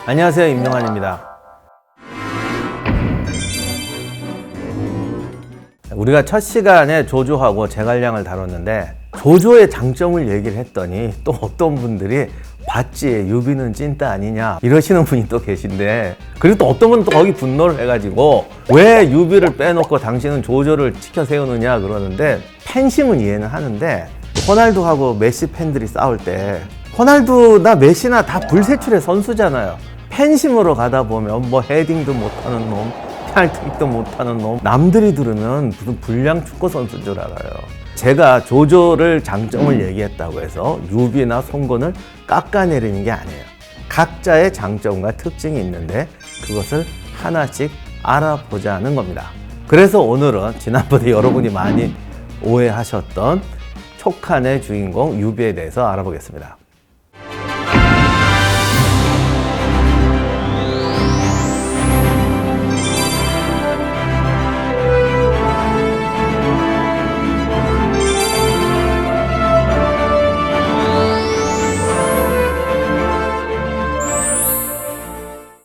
안녕하세요, 임명환입니다. 우리가 첫 시간에 조조하고 제갈량을 다뤘는데 조조의 장점을 얘기를 했더니 또 어떤 분들이 봤지, 유비는 찐따 아니냐 이러시는 분이 또 계신데, 그리고 또 어떤 분은 또 거기 분노를 해가지고 왜 유비를 빼놓고 당신은 조조를 치켜 세우느냐 그러는데, 팬심은 이해는 하는데 호날두하고 메시 팬들이 싸울 때 호날두나 메시나 다 불세출의 선수잖아요. 팬심으로 가다 보면 뭐 헤딩도 못하는 놈, 페널티킥도 못하는 놈, 남들이 들으면 무슨 불량 축구 선수인 줄 알아요. 제가 조조를 장점을 얘기했다고 해서 유비나 송건을 깎아내리는 게 아니에요. 각자의 장점과 특징이 있는데 그것을 하나씩 알아보자는 겁니다. 그래서 오늘은 지난번에 여러분이 많이 오해하셨던 촉한의 주인공 유비에 대해서 알아보겠습니다.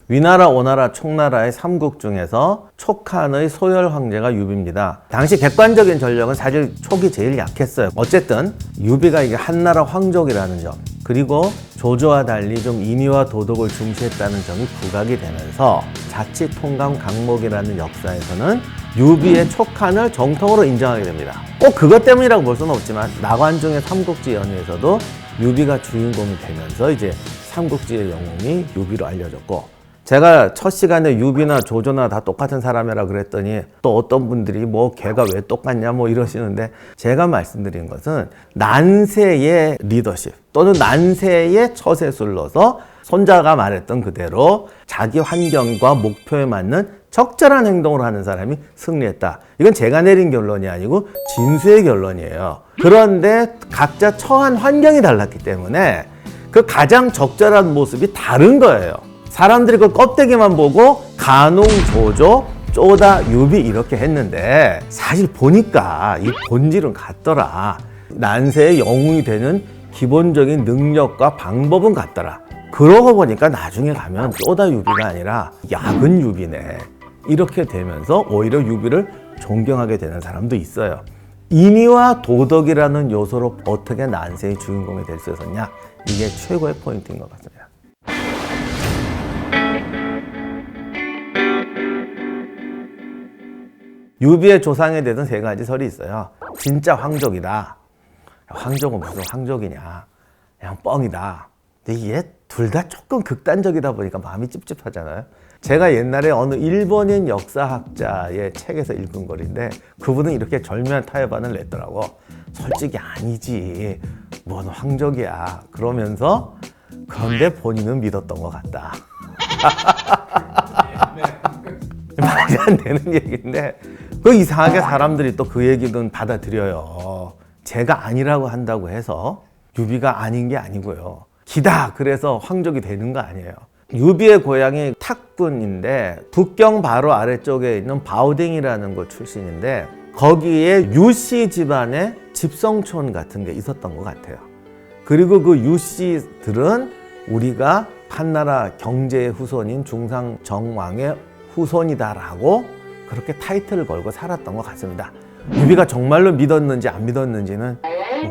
위나라, 오나라, 총나라의 삼국 중에서 촉한의 소열 황제가 유비입니다. 당시 객관적인 전력은 사실 촉이 제일 약했어요. 어쨌든 유비가 이게 한나라 황족이라는 점, 그리고 조조와 달리 좀 인의와 도덕을 중시했다는 점이 부각이 되면서 자치 통감 강목이라는 역사에서는 유비의 촉한을 정통으로 인정하게 됩니다. 꼭 그것 때문이라고 볼 수는 없지만 나관중의 삼국지 연의에서도 유비가 주인공이 되면서 이제 삼국지의 영웅이 유비로 알려졌고, 제가 첫 시간에 유비나 조조나 다 똑같은 사람이라 그랬더니 또 어떤 분들이 뭐 걔가 왜 똑같냐 뭐 이러시는데, 제가 말씀드린 것은 난세의 리더십 또는 난세의 처세술로서 손자가 말했던 그대로 자기 환경과 목표에 맞는 적절한 행동을 하는 사람이 승리했다. 이건 제가 내린 결론이 아니고 진수의 결론이에요. 그런데 각자 처한 환경이 달랐기 때문에 그 가장 적절한 모습이 다른 거예요. 사람들이 그 껍데기만 보고 간웅, 조조, 쪼다, 유비 이렇게 했는데 사실 보니까 이 본질은 같더라. 난세의 영웅이 되는 기본적인 능력과 방법은 같더라. 그러고 보니까 나중에 가면 쪼다 유비가 아니라 야근 유비네. 이렇게 되면서 오히려 유비를 존경하게 되는 사람도 있어요. 인의와 도덕이라는 요소로 어떻게 난세의 주인공이 될 수 있었냐? 이게 최고의 포인트인 것 같습니다. 유비의 조상에 대해서 세 가지 설이 있어요. 진짜 황족이다. 황족은 무슨 황족이냐. 그냥 뻥이다. 근데 이게 둘 다 조금 극단적이다 보니까 마음이 찝찝하잖아요. 제가 옛날에 어느 일본인 역사학자의 책에서 읽은 글인데 그분은 이렇게 절묘한 타협안을 냈더라고. 솔직히 아니지. 뭔 황족이야. 그러면서 그런데 본인은 믿었던 것 같다. 말이 안 되는 얘기인데 그 이상하게 사람들이 또 그 얘기는 받아들여요. 제가 아니라고 한다고 해서 유비가 아닌 게 아니고요. 기다 그래서 황족이 되는 거 아니에요. 유비의 고향이 탁군인데 북경 바로 아래쪽에 있는 바오딩이라는 곳 출신인데 거기에 유씨 집안의 집성촌 같은 게 있었던 것 같아요. 그리고 그 유씨들은 우리가 한나라 경제의 후손인 중상정왕의 후손이다라고 그렇게 타이틀을 걸고 살았던 것 같습니다. 유비가 정말로 믿었는지 안 믿었는지는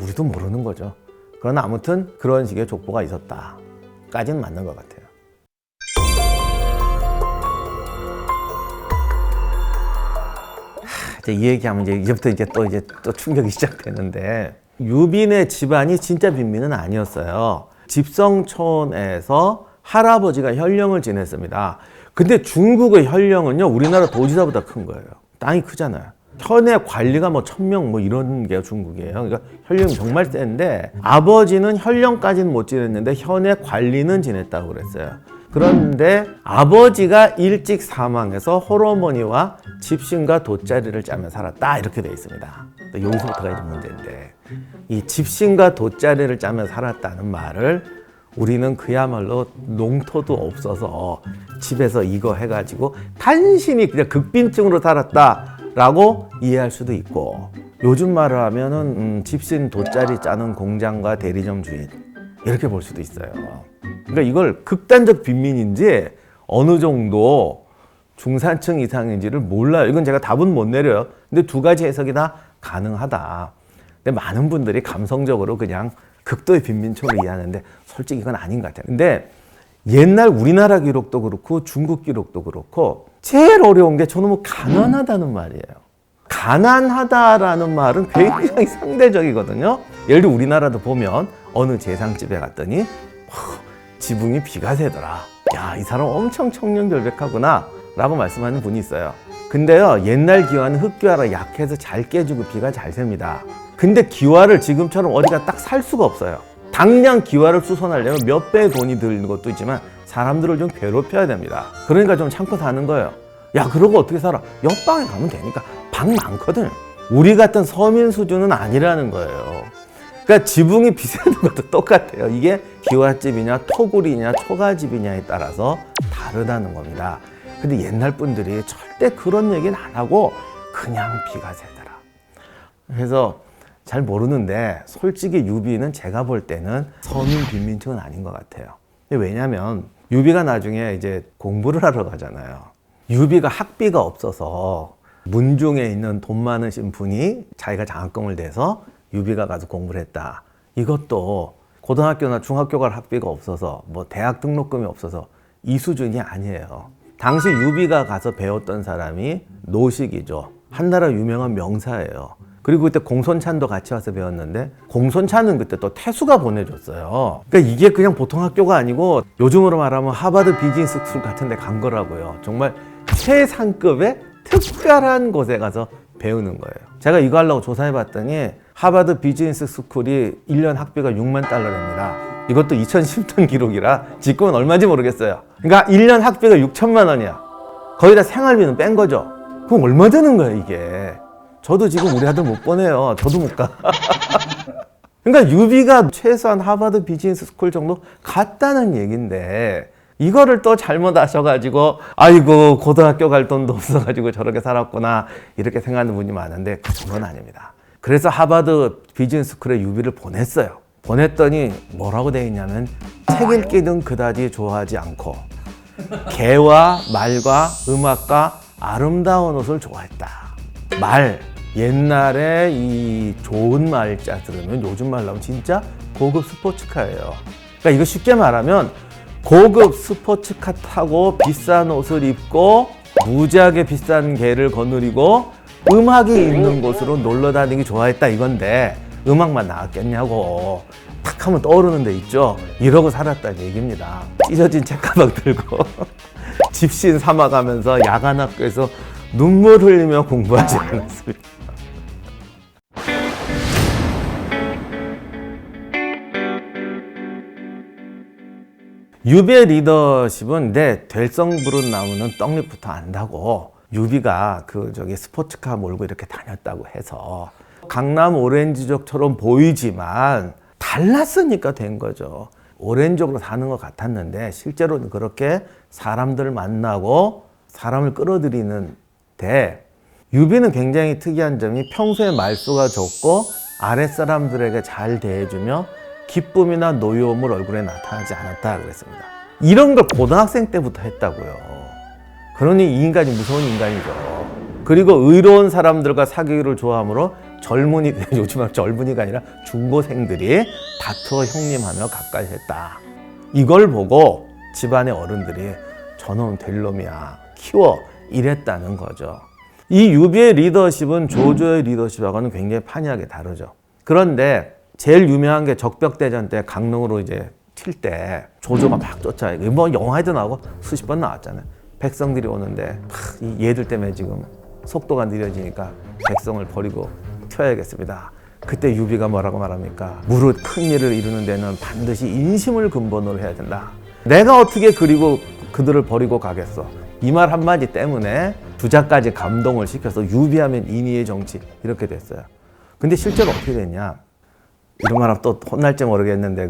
우리도 모르는 거죠. 그러나 아무튼 그런 식의 족보가 있었다까지는 맞는 것 같아요. 이제 이 얘기하면 이제부터 또 충격이 시작되는데, 유비네 집안이 진짜 빈민은 아니었어요. 집성촌에서 할아버지가 현령을 지냈습니다. 근데 중국의 현령은요, 우리나라 도지사보다 큰 거예요. 땅이 크잖아요. 현의 관리가 뭐 1000명 뭐 이런 게 중국이에요. 그러니까 현령이 정말 센데, 아버지는 현령까지는 못 지냈는데 현의 관리는 지냈다고 그랬어요. 그런데 아버지가 일찍 사망해서 홀어머니와 집신과 돗자리를 짜며 살았다 이렇게 돼 있습니다. 여기서부터가 이제 문제인데, 이 집신과 돗자리를 짜며 살았다는 말을 우리는 그야말로 농토도 없어서 집에서 이거 해가지고 간신히 그냥 극빈증으로 살았다라고 이해할 수도 있고, 요즘 말을 하면은 집신 돗자리 짜는 공장과 대리점 주인 이렇게 볼 수도 있어요. 그러니까 이걸 극단적 빈민인지 어느 정도 중산층 이상인지를 몰라요. 이건 제가 답은 못 내려요. 근데 두 가지 해석이 다 가능하다. 근데 많은 분들이 감성적으로 그냥 극도의 빈민층으로 이해하는데 솔직히 이건 아닌 것 같아요. 근데 옛날 우리나라 기록도 그렇고 중국 기록도 그렇고 제일 어려운 게 저는 가난하다는 말이에요. 가난하다라는 말은 굉장히 상대적이거든요. 예를 들어 우리나라도 보면 어느 제상집에 갔더니 지붕이 비가 새더라. 야, 이 사람 엄청 청렴결백하구나 라고 말씀하는 분이 있어요. 근데요, 옛날 기와는 흙기와라 약해서 잘 깨지고 비가 잘 셉니다. 근데 기와를 지금처럼 어디가 딱 살 수가 없어요. 당장 기와를 수선하려면 몇 배의 돈이 드는 것도 있지만 사람들을 좀 괴롭혀야 됩니다. 그러니까 좀 참고 사는 거예요. 야, 그러고 어떻게 살아? 옆방에 가면 되니까 방 많거든. 우리 같은 서민 수준은 아니라는 거예요. 그러니까 지붕이 비싸는 것도 똑같아요. 이게 기와집이냐 토굴이냐 초가집이냐에 따라서 다르다는 겁니다. 근데 옛날 분들이 절대 그런 얘기는 안 하고 그냥 비가 새더라. 그래서 잘 모르는데 솔직히 유비는 제가 볼 때는 서민 빈민층은 아닌 것 같아요. 왜냐면 유비가 나중에 이제 공부를 하러 가잖아요. 유비가 학비가 없어서 문중에 있는 돈 많으신 분이 자기가 장학금을 내서 유비가 가서 공부를 했다. 이것도 고등학교나 중학교 갈 학비가 없어서 뭐 대학 등록금이 없어서 이 수준이 아니에요. 당시 유비가 가서 배웠던 사람이 노식이죠. 한나라 유명한 명사예요. 그리고 그때 공손찬도 같이 와서 배웠는데 공손찬은 그때 또 태수가 보내줬어요. 그러니까 이게 그냥 보통 학교가 아니고 요즘으로 말하면 하버드 비즈니스 스쿨 같은 데 간 거라고요. 정말 최상급의 특별한 곳에 가서 배우는 거예요. 제가 이거 하려고 조사해 봤더니 하버드 비즈니스 스쿨이 1년 학비가 6만 달러랍니다. 이것도 2010년 기록이라 지금은 얼마인지 모르겠어요. 그러니까 1년 학비가 6천만 원이야. 거기다 생활비는 뺀 거죠. 그럼 얼마 드는 거예요, 이게? 저도 지금 우리 아들 못 보내요. 저도 못 가. 그러니까 유비가 최소한 하버드 비즈니스 스쿨 정도 갔다는 얘기인데 이거를 또 잘못 아셔가지고 아이고 고등학교 갈 돈도 없어가지고 저렇게 살았구나 이렇게 생각하는 분이 많은데 그 정도는 아닙니다. 그래서 하버드 비즈니스 스쿨에 유비를 보냈어요. 보냈더니 뭐라고 돼 있냐면 책 읽기는 그다지 좋아하지 않고 개와 말과 음악과 아름다운 옷을 좋아했다. 말, 옛날에 이 좋은 말자 들으면 요즘 말로 하면 진짜 고급 스포츠카예요. 그러니까 이거 쉽게 말하면 고급 스포츠카 타고 비싼 옷을 입고 무지하게 비싼 개를 거느리고 음악이 있는 곳으로 놀러 다니기 좋아했다 이건데 음악만 나왔겠냐고 탁 하면 떠오르는 데 있죠. 이러고 살았다는 얘기입니다. 찢어진 책가방 들고 집신 삼아가면서 야간 학교에서 눈물 흘리며 공부하지 않았습니다. 유비의 리더십은 내 될성 부른 나무는 떡잎부터 안다고 유비가 스포츠카 몰고 이렇게 다녔다고 해서 강남 오렌지족처럼 보이지만 달랐으니까 된 거죠. 오렌지족으로 사는 것 같았는데 실제로는 그렇게 사람들을 만나고 사람을 끌어들이는데 유비는 굉장히 특이한 점이 평소에 말수가 적고 아랫사람들에게 잘 대해주며 기쁨이나 노여움을 얼굴에 나타나지 않았다 그랬습니다. 이런 걸 고등학생 때부터 했다고요. 그러니 이 인간이 무서운 인간이죠. 그리고 의로운 사람들과 사귀기를 좋아하므로 젊은이, 요즘은 젊은이가 아니라 중고생들이 다투어 형님하며 가까이 했다. 이걸 보고 집안의 어른들이 저놈 될 놈이야, 키워 이랬다는 거죠. 이 유비의 리더십은 조조의 리더십하고는 굉장히 판이하게 다르죠. 그런데 제일 유명한 게 적벽대전 때 강릉으로 이제 튈 때 조조가 막 쫓아요. 뭐 영화에도 나오고 수십 번 나왔잖아요. 백성들이 오는데 얘들 때문에 지금 속도가 느려지니까 백성을 버리고 튀어야겠습니다. 그때 유비가 뭐라고 말합니까? 무릇 큰 일을 이루는 데는 반드시 인심을 근본으로 해야 된다. 내가 어떻게 그리고 그들을 버리고 가겠어. 이 말 한마디 때문에 주자까지 감동을 시켜서 유비하면 인의의 정치 이렇게 됐어요. 근데 실제로 어떻게 됐냐? 이런 말 하면 또 혼날지 모르겠는데